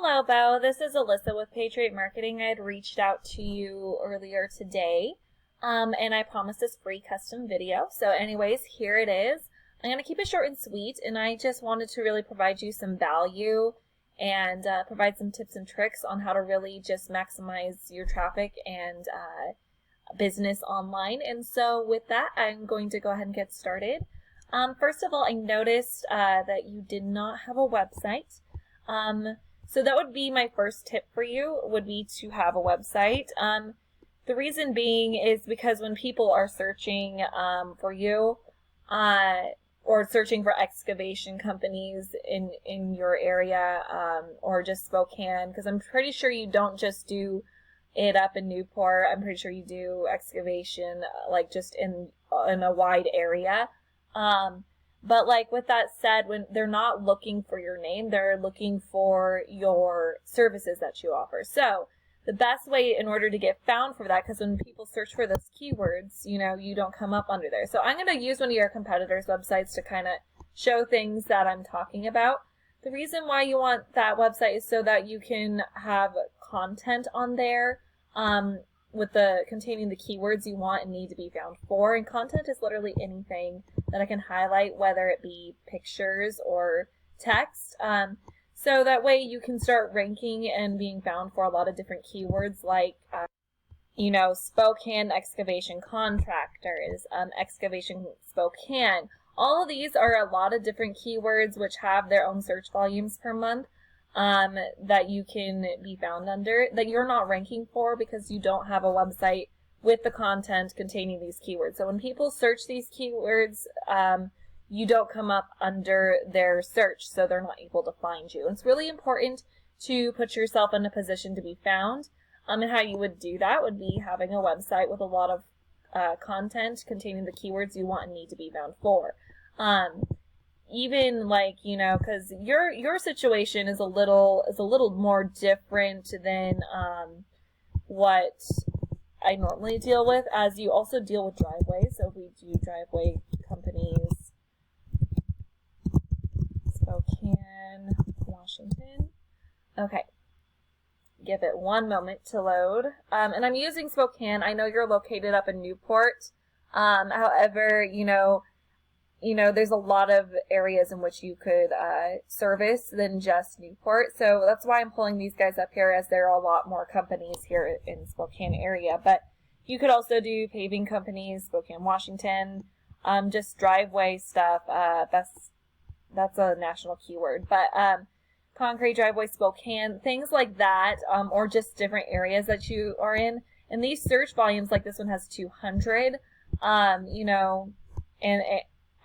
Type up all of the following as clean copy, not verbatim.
Hello, Boe. This is Alyssa with Patriot Marketing. I had reached out to you earlier today, and I promised this free custom video. So anyways, here it is. I'm going to keep it short and sweet, and I just wanted to really provide you some value and provide some tips and tricks on how to really just maximize your traffic and business online. And so with that, I'm going to go ahead and get started. First of all, I noticed that you did not have a website. So that would be my first tip for you, would be to have a website. The reason being is because when people are searching for you or searching for excavation companies in your area or just Spokane, because I'm pretty sure you don't just do it up in Newport. I'm pretty sure you do excavation like just in a wide area. But like with that said, when they're not looking for your name, they're looking for your services that you offer. So the best way in order to get found for that, because when people search for those keywords, you don't come up under there. So I'm going to use one of your competitors' websites to kind of show things that I'm talking about. The reason why you want that website is so that you can have content on there with containing the keywords you want and need to be found for. And content is literally anything that I can highlight, whether it be pictures or text. So that way you can start ranking and being found for a lot of different keywords like, Spokane excavation contractors, excavation Spokane. All of these are a lot of different keywords which have their own search volumes per month. That you can be found under, that you're not ranking for because you don't have a website with the content containing these keywords. So when people search these keywords, you don't come up under their search, so they're not able to find you. And it's really important to put yourself in a position to be found. And how you would do that would be having a website with a lot of content containing the keywords you want and need to be found for. Even like, because your situation is a little more different than what I normally deal with, as you also deal with driveways. So we do driveway companies, Spokane, Washington. Okay, give it one moment to load. And I'm using Spokane. I know you're located up in Newport. However, there's a lot of areas in which you could service than just Newport. So that's why I'm pulling these guys up here, as there are a lot more companies here in Spokane area. But you could also do paving companies, Spokane, Washington, just driveway stuff. That's a national keyword. But concrete driveway, Spokane, things like that, or just different areas that you are in. And these search volumes, like this one has 200, and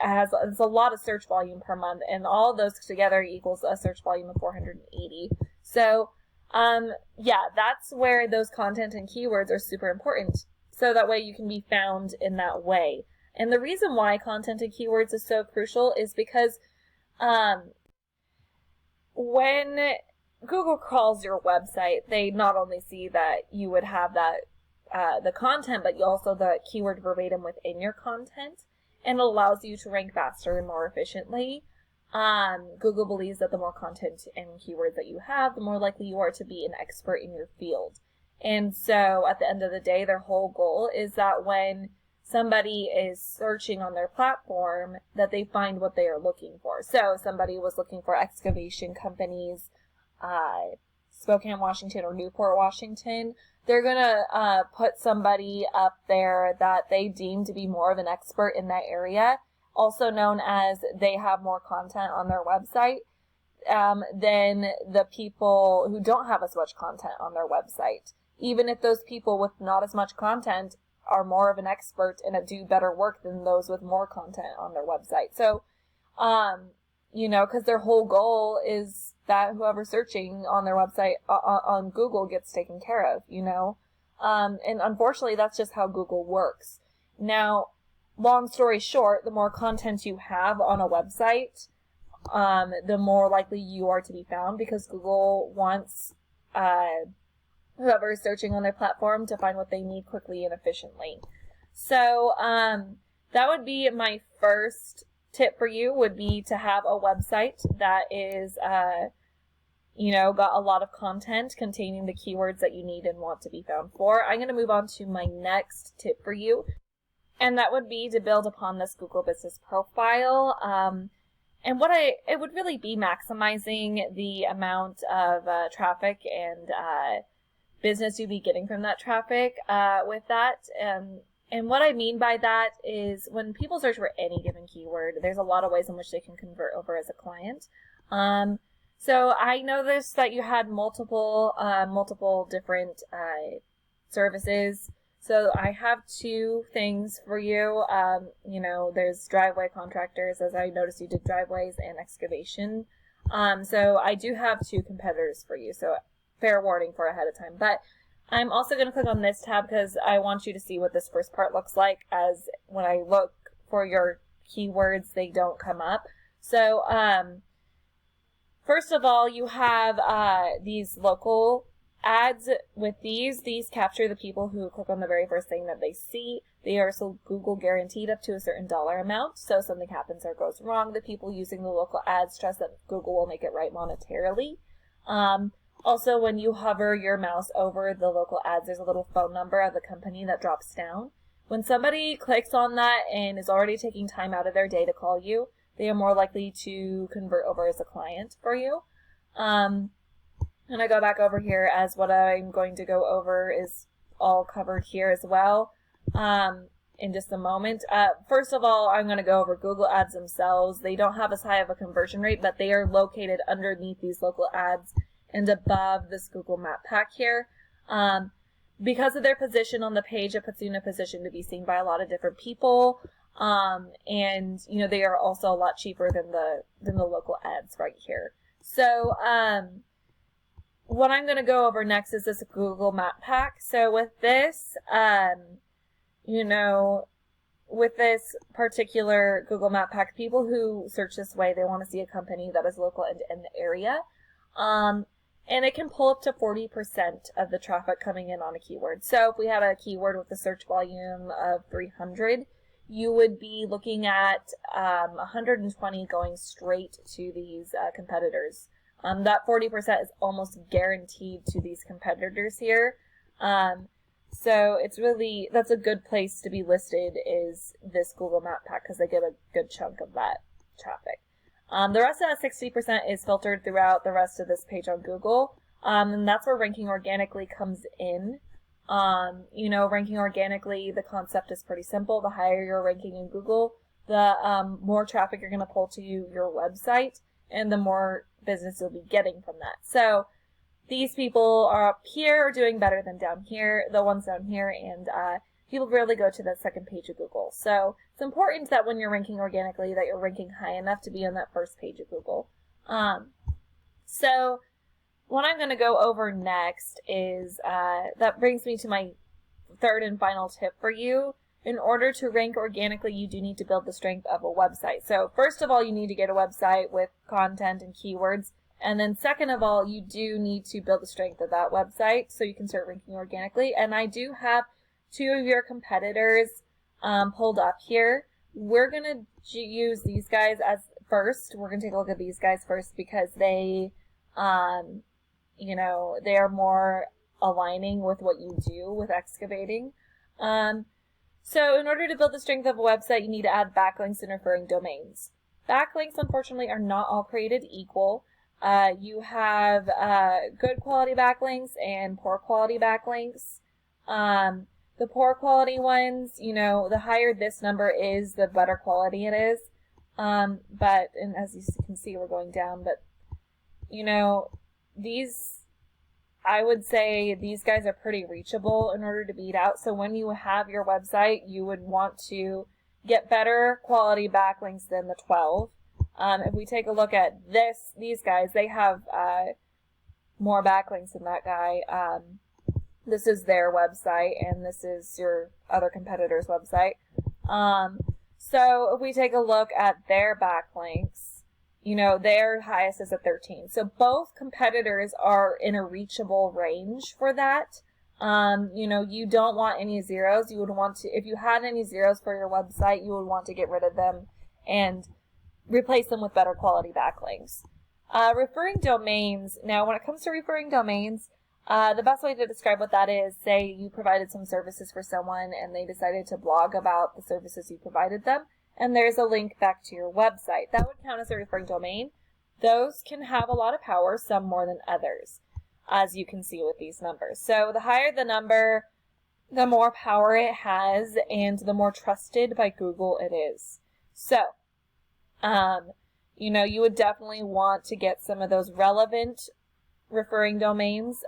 it's a lot of search volume per month, and all of those together equals a search volume of 480. So, that's where those content and keywords are super important. So that way you can be found in that way. And the reason why content and keywords is so crucial is because, when Google crawls your website, they not only see that you would have that, the content, but also the keyword verbatim within your content. And it allows you to rank faster and more efficiently. Google believes that the more content and keywords that you have, the more likely you are to be an expert in your field. And so at the end of the day, their whole goal is that when somebody is searching on their platform, that they find what they are looking for. So somebody was looking for excavation companies, Spokane, Washington, or Newport, Washington. They're going to put somebody up there that they deem to be more of an expert in that area, also known as they have more content on their website than the people who don't have as much content on their website. Even if those people with not as much content are more of an expert and do better work than those with more content on their website. So, because their whole goal is that whoever's searching on their website on Google gets taken care of, and unfortunately that's just how Google works. Now, long story short, the more content you have on a website, the more likely you are to be found, because Google wants whoever is searching on their platform to find what they need quickly and efficiently. So that would be my first tip for you, would be to have a website that is got a lot of content containing the keywords that you need and want to be found for. I'm going to move on to my next tip for you, and that would be to build upon this Google Business Profile. And it would really be maximizing the amount of traffic and business you'd be getting from that traffic with that. And what I mean by that is when people search for any given keyword, there's a lot of ways in which they can convert over as a client. So I noticed that you had multiple different services. So I have two things for you. There's driveway contractors, as I noticed you did driveways and excavation. So I do have two competitors for you. So fair warning for ahead of time. But I'm also going to click on this tab because I want you to see what this first part looks like, as when I look for your keywords, they don't come up. So first of all, you have these local ads. With these capture the people who click on the very first thing that they see. They are also Google guaranteed up to a certain dollar amount. So if something happens or goes wrong, the people using the local ads trust that Google will make it right monetarily. Also, when you hover your mouse over the local ads, there's a little phone number of the company that drops down. When somebody clicks on that and is already taking time out of their day to call you, they are more likely to convert over as a client for you. And I go back over here, as what I'm going to go over is all covered here as well in just a moment. First of all, I'm going to go over Google ads themselves. They don't have as high of a conversion rate, but they are located underneath these local ads and above this Google Map Pack here. Because of their position on the page, it puts you in a position to be seen by a lot of different people. And they are also a lot cheaper than the local ads right here. So what I'm going to go over next is this Google Map Pack. So with this, with this particular Google Map Pack, people who search this way, they want to see a company that is local and in the area. And it can pull up to 40% of the traffic coming in on a keyword. So if we had a keyword with a search volume of 300, you would be looking at 120 going straight to these competitors. That 40% is almost guaranteed to these competitors here. So that's a good place to be listed, is this Google Map Pack, because they get a good chunk of that traffic. The rest of that 60% is filtered throughout the rest of this page on Google. And that's where ranking organically comes in. Ranking organically, the concept is pretty simple. The higher you're ranking in Google, the more traffic you're going to pull to your website, and the more business you'll be getting from that. So these people are up here are doing better than down here, the ones down here, and people rarely go to that second page of Google. So it's important that when you're ranking organically, that you're ranking high enough to be on that first page of Google. So what I'm going to go over next is, that brings me to my third and final tip for you. In order to rank organically, you do need to build the strength of a website. So first of all, you need to get a website with content and keywords. And then second of all, you do need to build the strength of that website so you can start ranking organically. And I do have two of your competitors pulled up here. We're going to use these guys as first. We're going to take a look at these guys first because they, they are more aligning with what you do with excavating. So in order to build the strength of a website, you need to add backlinks and referring domains. Backlinks, unfortunately, are not all created equal. You have good quality backlinks and poor quality backlinks. The poor quality ones, the higher this number is, the better quality it is. And as you can see, we're going down. But, I would say these guys are pretty reachable in order to beat out. So when you have your website, you would want to get better quality backlinks than the 12. If we take a look at these guys, they have more backlinks than that guy. This is their website, and this is your other competitor's website. So if we take a look at their backlinks, their highest is at 13. So both competitors are in a reachable range for that. You don't want any zeros. You would want to, if you had any zeros for your website, you would want to get rid of them and replace them with better quality backlinks. Referring domains. Now, when it comes to referring domains, the best way to describe what that is, say you provided some services for someone and they decided to blog about the services you provided them, and there's a link back to your website. That would count as a referring domain. Those can have a lot of power, some more than others, as you can see with these numbers. So the higher the number, the more power it has, and the more trusted by Google it is. So, you would definitely want to get some of those relevant referring domains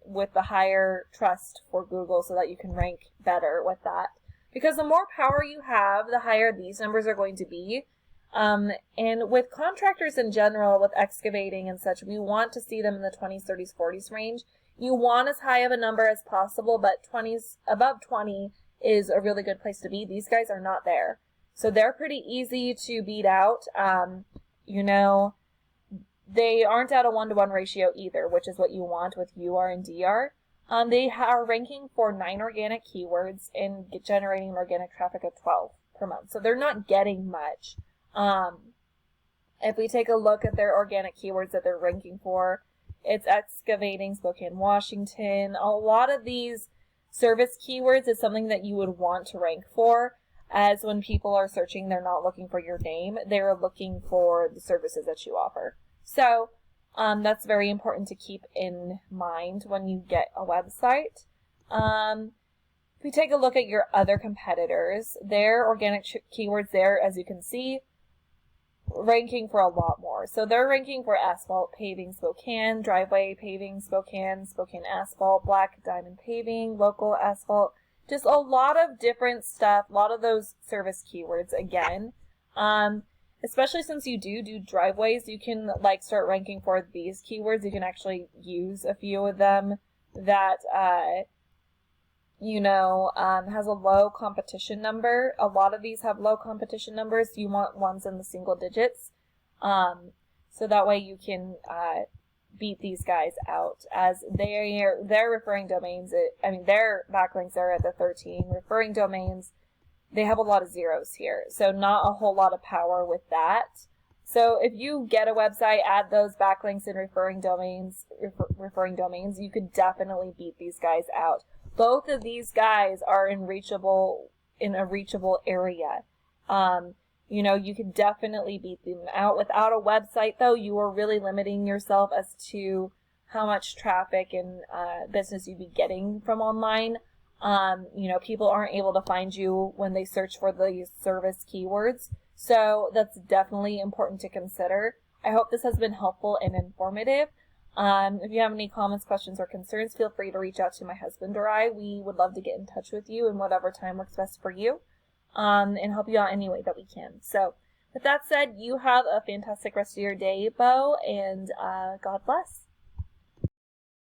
with the higher trust for Google so that you can rank better with that. Because the more power you have, the higher these numbers are going to be. And with contractors in general, with excavating and such, we want to see them in the 20s, 30s, 40s range. You want as high of a number as possible, but above 20 is a really good place to be. These guys are not there. So they're pretty easy to beat out. They aren't at a 1-to-1 ratio either, which is what you want with UR and DR. They are ranking for 9 organic keywords and generating organic traffic of 12 per month. So they're not getting much. If we take a look at their organic keywords that they're ranking for, it's excavating, Spokane, Washington. A lot of these service keywords is something that you would want to rank for, as when people are searching, they're not looking for your name, they're looking for the services that you offer. So that's very important to keep in mind when you get a website. If we take a look at your other competitors, their organic keywords there, as you can see, ranking for a lot more. So they're ranking for asphalt paving Spokane, driveway paving Spokane, Spokane asphalt, black diamond paving, local asphalt, just a lot of different stuff, a lot of those service keywords again. Especially since you do driveways, you can start ranking for these keywords. You can actually use a few of them that has a low competition number. A lot of these have low competition numbers. You want ones in the single digits. So that way you can beat these guys out, as their referring domains, their backlinks are at the 13. Referring domains, they have a lot of zeros here. So not a whole lot of power with that. So if you get a website, add those backlinks and referring domains, you could definitely beat these guys out. Both of these guys are in a reachable area. You could definitely beat them out. Without a website, though, you are really limiting yourself as to how much traffic and business you'd be getting from online. People aren't able to find you when they search for these service keywords. So that's definitely important to consider. I hope this has been helpful and informative. If you have any comments, questions, or concerns, feel free to reach out to my husband or I. We would love to get in touch with you in whatever time works best for you, and help you out any way that we can. So with that said, you have a fantastic rest of your day, Bo, and God bless.